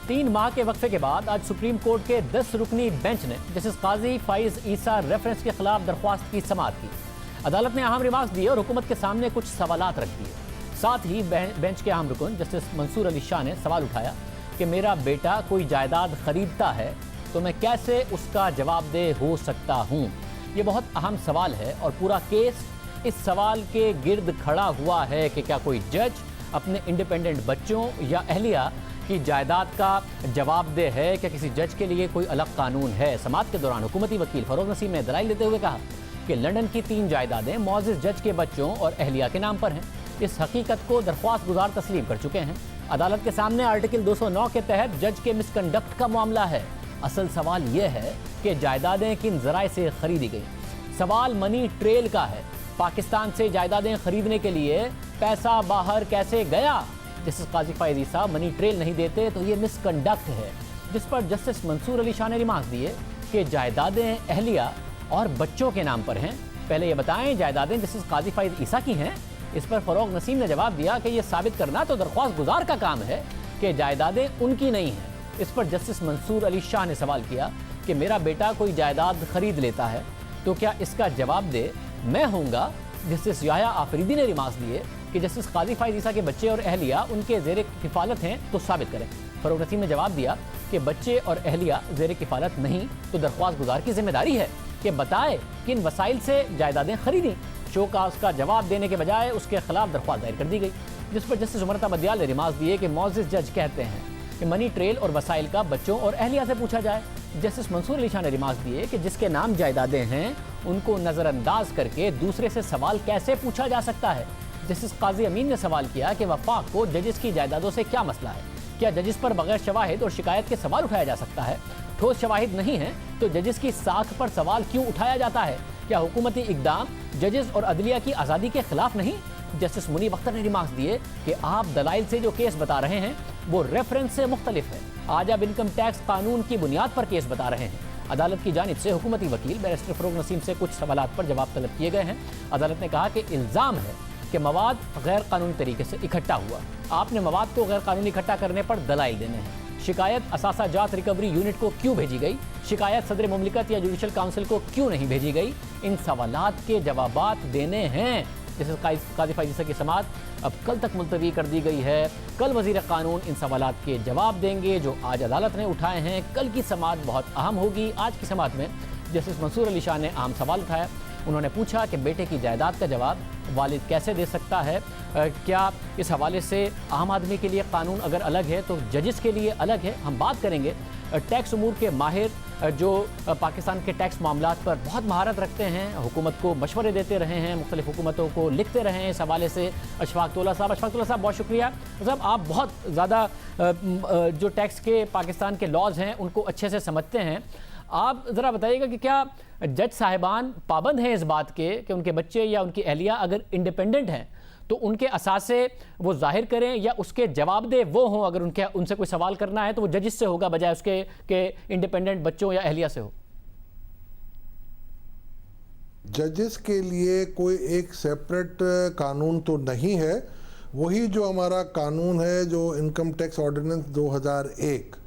3 माह के वक्फे के बाद आज सुप्रीम कोर्ट के 10 रुकनी बेंच ने जस्टिस काजी फाइज ईसा रेफरेंस के खिलाफ दरख्वास्त की समाअत की। अदालत ने अहम रिमार्क्स दिए और हुकूमत के सामने कुछ सवालात रख दिए। साथ ही बेंच के अहम रुकन जस्टिस मंसूर अली शाह ने सवाल उठाया कि मेरा बेटा कोई जायदाद खरीदता है तो मैं कैसे उसका जवाबदेह हो सकता हूँ। ये बहुत अहम सवाल है और पूरा केस इस सवाल के गिर्द खड़ा हुआ है कि क्या कोई जज अपने इंडिपेंडेंट बच्चों या अहलिया की जायदाद का जवाबदेह है, क्या किसी जज के लिए कोई अलग कानून है। समाअत के दौरान हुकूमती वकील फरोग नसीम ने दलाइल देते हुए कहा कि लंदन की 3 जायदादें मौजूद जज के बच्चों और अहलिया के नाम पर हैं। इस हकीकत को दरख्वास्त गुजार तस्लीम कर चुके हैं। अदालत के सामने आर्टिकल 209 के तहत जज के मिसकंडक्ट का मामला है। असल सवाल यह है कि जायदादें किन जराए से खरीदी गई। सवाल मनी ट्रेल का है। पाकिस्तान से जायदादें खरीदने के लिए पैसा बाहर कैसे गया। जस्टिस काजी फाइज ईसा मनी ट्रेल नहीं देते तो ये मिसकंडक्ट है, जिस पर जस्टिस मंसूर अली शाह ने रिमार्क्स दिए कि जायदादें अहलिया और बच्चों के नाम पर हैं। पहले ये बताएं जायदादें जस्टिस काजी फाइज ईसा की हैं। इस पर फरोग नसीम ने जवाब दिया कि यह साबित करना तो दरख्वास्त गुजार का काम है कि जायदादें उनकी नहीं हैं। इस पर जस्टिस मंसूर अली शाह ने सवाल किया कि मेरा बेटा कोई जायदाद खरीद लेता है तो क्या इसका जवाबदेह मैं होऊंगा। जस्टिस याया आफरीदी ने रिमार्क्स दिए कि जस्टिस काजी फाइज ईसा के बच्चे और अहलिया उनके ज़ेरे किफ़ालत हैं तो साबित करें। फरोग नसीम ने जवाब दिया कि बच्चे और अहलिया ज़ेरे किफ़ालत नहीं तो दरख्वास्त गुजार की जिम्मेदारी है कि बताए किन वसाइल से जायदादें खरीदी। शो का उसका जवाब देने के बजाय उसके खिलाफ दरख्वास्त दायर कर दी गई, जिस पर जस्टिस उमरता बदियाल ने रिमार्क्स दिए कि मौजूद जज कहते हैं कि मनी ट्रेल और वसाइल का बच्चों और अहलिया से पूछा जाए। जस्टिस मंसूर अली शाह ने रिमार्क्स दिए कि जिसके नाम जायदादें हैं उनको नज़रअंदाज करके दूसरे से सवाल कैसे पूछा जा सकता है। जस्टिस काजी अमीन ने सवाल किया कि वफाक को जजेस की जायदादों से क्या मसला है। क्या जजेस पर बगैर शवाहिद और शिकायत के सवाल उठाया जा सकता है। ठोस शवाहिद नहीं है तो जजेस की साख पर सवाल क्यों उठाया जाता है। क्या हुकूमती इकदाम जजेस और अदलिया की आज़ादी के खिलाफ नहीं। जस्टिस मुनीब अख्तर ने रिमार्क्स दिए कि आप दलाइल से जो केस बता रहे हैं वो रेफरेंस से मुख्तलिफ है। आज आप इनकम टैक्स कानून की बुनियाद पर केस बता रहे हैं। अदालत की जानिब से हुकूमती वकील बैरिस्टर फरोग नसीम से कुछ सवालात पर जवाब तलब किए गए हैं। अदालत ने कहा कि इल्ज़ाम है कि मवाद गैर कानूनी तरीके से इकट्ठा हुआ। आपने मवाद को गैर कानूनी इकट्ठा करने पर दलाइल देने हैं। शिकायत असासा जात रिकवरी यूनिट को क्यों भेजी गई। शिकायत सदर मुमलिकत या जुडिशल काउंसिल को क्यों नहीं भेजी गई। इन सवालात के जवाबात देने हैं। जैसे काजी फाइज ईसा की समाअत अब कल तक मुलतवी कर दी गई है। कल वज़ीर कानून इन सवालात के जवाब देंगे जो आज अदालत ने उठाए हैं। कल की समाअत बहुत अहम होगी। आज की समाअत में जस्टिस मंसूर अली शाह ने अहम सवाल उठाया। उन्होंने पूछा कि बेटे की जायदाद का जवाब वालिद कैसे दे सकता है। क्या इस हवाले से आम आदमी के लिए कानून अगर अलग है तो जजेस के लिए अलग है। हम बात करेंगे टैक्स उमूर के माहिर जो पाकिस्तान के टैक्स मामलात पर बहुत महारत रखते हैं, हुकूमत को मशवरे देते रहे हैं, मुख्तलिफ हुकूमतों को लिखते रहे हैं। इस हवाले से अशफाक तौला साहब बहुत शुक्रिया साहब। आप बहुत ज़्यादा जो टैक्स के पाकिस्तान के लॉज हैं उनको अच्छे से समझते हैं। आप ज़रा बताइएगा कि क्या जज साहिबान पाबंद हैं इस बात के कि उनके बच्चे या उनकी अहलिया अगर इंडिपेंडेंट हैं तो उनके असासे वो जाहिर करें या उसके जवाबदेह वो हों। अगर उनसे कोई सवाल करना है तो वो जजिस से होगा बजाय उसके के इंडिपेंडेंट बच्चों या अहलिया से हो। जजेस के लिए कोई एक सेपरेट कानून तो नहीं है। वही जो हमारा कानून है जो इनकम टैक्स ऑर्डिनेंस 2001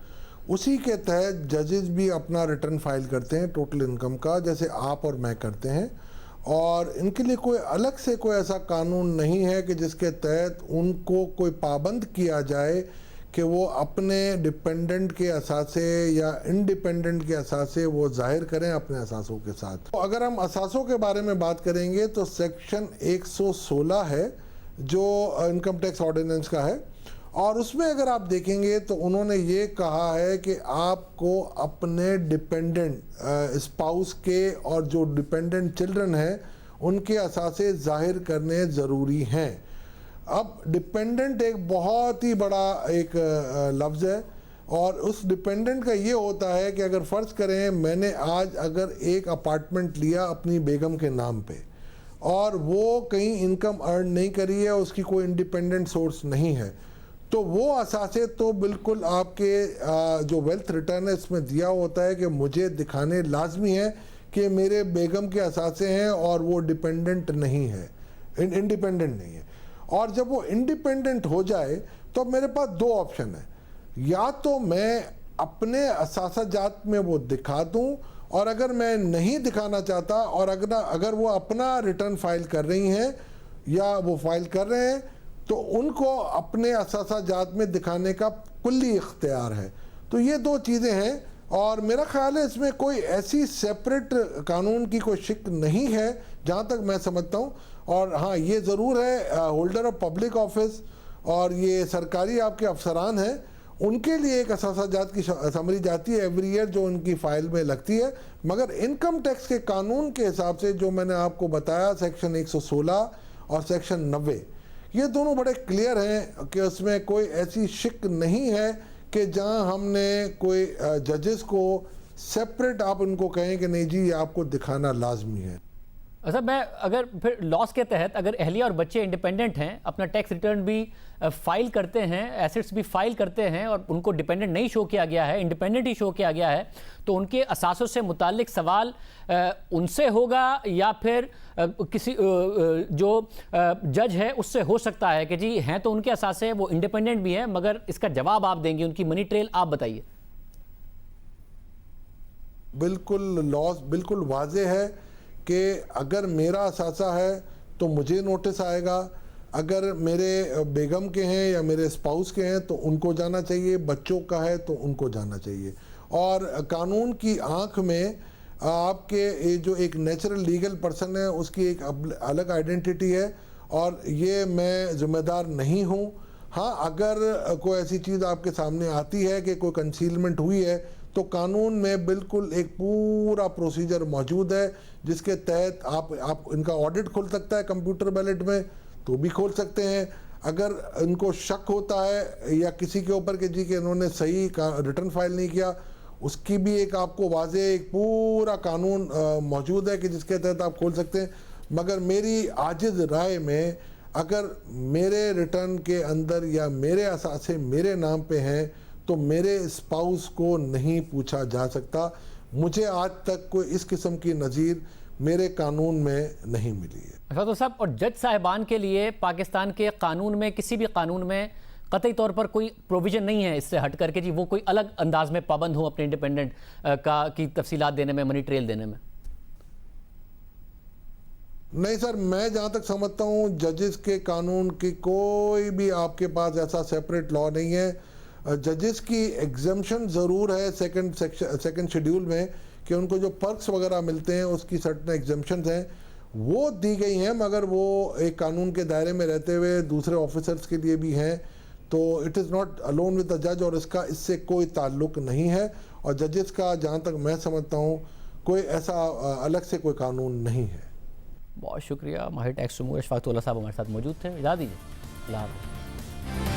उसी के तहत जजेस भी अपना रिटर्न फाइल करते हैं टोटल इनकम का, जैसे आप और मैं करते हैं। और इनके लिए कोई अलग से कोई ऐसा कानून नहीं है कि जिसके तहत उनको कोई पाबंद किया जाए कि वो अपने डिपेंडेंट के असासे या इंडिपेंडेंट के असासे वो जाहिर करें अपने असासों के साथ। तो अगर हम असासों के बारे में बात करेंगे तो सेक्शन 116 है जो इनकम टैक्स ऑर्डिनेंस का है, और उसमें अगर आप देखेंगे तो उन्होंने ये कहा है कि आपको अपने डिपेंडेंट स्पाउस के और जो डिपेंडेंट चिल्ड्रन हैं उनके असासे जाहिर करने ज़रूरी हैं। अब डिपेंडेंट एक बहुत ही बड़ा एक लफ्ज़ है, और उस डिपेंडेंट का ये होता है कि अगर फ़र्ज़ करें मैंने आज अगर एक अपार्टमेंट लिया अपनी बेगम के नाम पे और वो कहीं इनकम अर्न नहीं करी है, उसकी कोई इंडिपेंडेंट सोर्स नहीं है, तो वो असासे तो बिल्कुल आपके जो वेल्थ रिटर्न है इसमें दिया होता है कि मुझे दिखाने लाजमी है कि मेरे बेगम के असासे हैं और वो डिपेंडेंट नहीं है, इंडिपेंडेंट नहीं है। और जब वो इंडिपेंडेंट हो जाए तो मेरे पास दो ऑप्शन है। یا تو میں اپنے اثاثہ جات میں وہ دکھا دوں، اور اگر میں نہیں دکھانا چاہتا اور اگر وہ اپنا ریٹرن فائل کر رہی ہیں یا وہ فائل کر رہے ہیں تو ان کو اپنے اثاثہ جات میں دکھانے کا کلی اختیار ہے۔ تو یہ دو چیزیں ہیں، اور میرا خیال ہے اس میں کوئی ایسی سیپریٹ قانون کی کوئی شک نہیں ہے جہاں تک میں سمجھتا ہوں۔ اور ہاں یہ ضرور ہے، ہولڈر آف پبلک آفس اور یہ سرکاری آپ کے افسران ہیں، ان کے لیے ایک اثاثہ جات کی سمری جاتی ہے ایوری ایئر جو ان کی فائل میں لگتی ہے، مگر انکم ٹیکس کے قانون کے حساب سے جو میں نے آپ کو بتایا سیکشن 116 اور سیکشن 90، یہ دونوں بڑے کلیئر ہیں کہ اس میں کوئی ایسی شک نہیں ہے کہ جہاں ہم نے کوئی ججز کو سیپریٹ آپ ان کو کہیں کہ نہیں جی یہ آپ کو دکھانا لازمی ہے۔ اچھا، میں اگر پھر لاس کے تحت اگر اہلیہ اور بچے انڈیپینڈنٹ ہیں، اپنا ٹیکس ریٹرن بھی فائل کرتے ہیں، ایسٹس بھی فائل کرتے ہیں، اور ان کو ڈیپینڈنٹ نہیں شو کیا گیا ہے، انڈیپینڈنٹ ہی شو کیا گیا ہے، تو ان کے اثاثوں سے متعلق سوال ان سے ہوگا یا پھر کسی جو جج ہے اس سے ہو سکتا ہے کہ جی ہیں تو ان کے اثاثے، وہ انڈیپینڈنٹ بھی ہیں، مگر اس کا جواب آپ دیں گے، ان کی منی ٹریل آپ بتائیے۔ بالکل لاس بالکل واضح ہے کہ اگر میرا اثاثہ ہے تو مجھے نوٹس آئے گا، اگر میرے بیگم کے ہیں یا میرے اسپاؤس کے ہیں تو ان کو جانا چاہیے، بچوں کا ہے تو ان کو جانا چاہیے۔ اور قانون کی آنکھ میں آپ کے جو ایک نیچرل لیگل پرسن ہے اس کی ایک الگ آئیڈینٹی ہے، اور یہ میں ذمہ دار نہیں ہوں۔ ہاں اگر کوئی ایسی چیز آپ کے سامنے آتی ہے کہ کوئی کنسیلمنٹ ہوئی ہے تو قانون میں بالکل ایک پورا پروسیجر موجود ہے جس کے تحت آپ ان کا آڈٹ کھل سکتا ہے کمپیوٹر بیلٹ میں تو بھی کھول سکتے ہیں۔ اگر ان کو شک ہوتا ہے یا کسی کے اوپر کہ جی کہ انہوں نے صحیح ریٹرن فائل نہیں کیا، اس کی بھی ایک آپ کو واضح ایک پورا قانون موجود ہے کہ جس کے تحت آپ کھول سکتے ہیں۔ مگر میری عاجز رائے میں اگر میرے ریٹرن کے اندر یا میرے اثاثے میرے نام پہ ہیں تو میرے اسپاؤس کو نہیں پوچھا جا سکتا۔ مجھے آج تک کوئی اس قسم کی نظیر میرے قانون میں نہیں ملی ہے۔ فتوی صاحب، اور جج صاحبان کے لیے پاکستان کے قانون میں، کسی بھی قانون میں قطعی طور پر کوئی پروویژن نہیں ہے اس سے ہٹ کر کے جی وہ کوئی الگ انداز میں پابند ہوں اپنے انڈیپینڈنٹ کی تفصیلات دینے میں، منی ٹریل دینے میں؟ نہیں سر، میں جہاں تک سمجھتا ہوں ججز کے قانون کی کوئی بھی آپ کے پاس ایسا سیپریٹ لا نہیں ہے۔ ججز کی ایگزمپشن ضرور ہے سیکنڈ شیڈیول میں کہ ان کو جو پرکس وغیرہ ملتے ہیں اس کی سرٹن ایگزمپشنز ہیں وہ دی گئی ہیں، مگر وہ ایک قانون کے دائرے میں رہتے ہوئے دوسرے آفیسرز کے لیے بھی ہیں، تو it is not alone with the جج، اور اس کا اس سے کوئی تعلق نہیں ہے۔ اور ججز کا جہاں تک میں سمجھتا ہوں کوئی ایسا الگ سے کوئی قانون نہیں ہے۔ بہت شکریہ، ماہر ٹیکس امور اشفاق اللہ صاحب ہمارے ساتھ موجود تھے۔ اجازت دیجیے، اللہ حافظ۔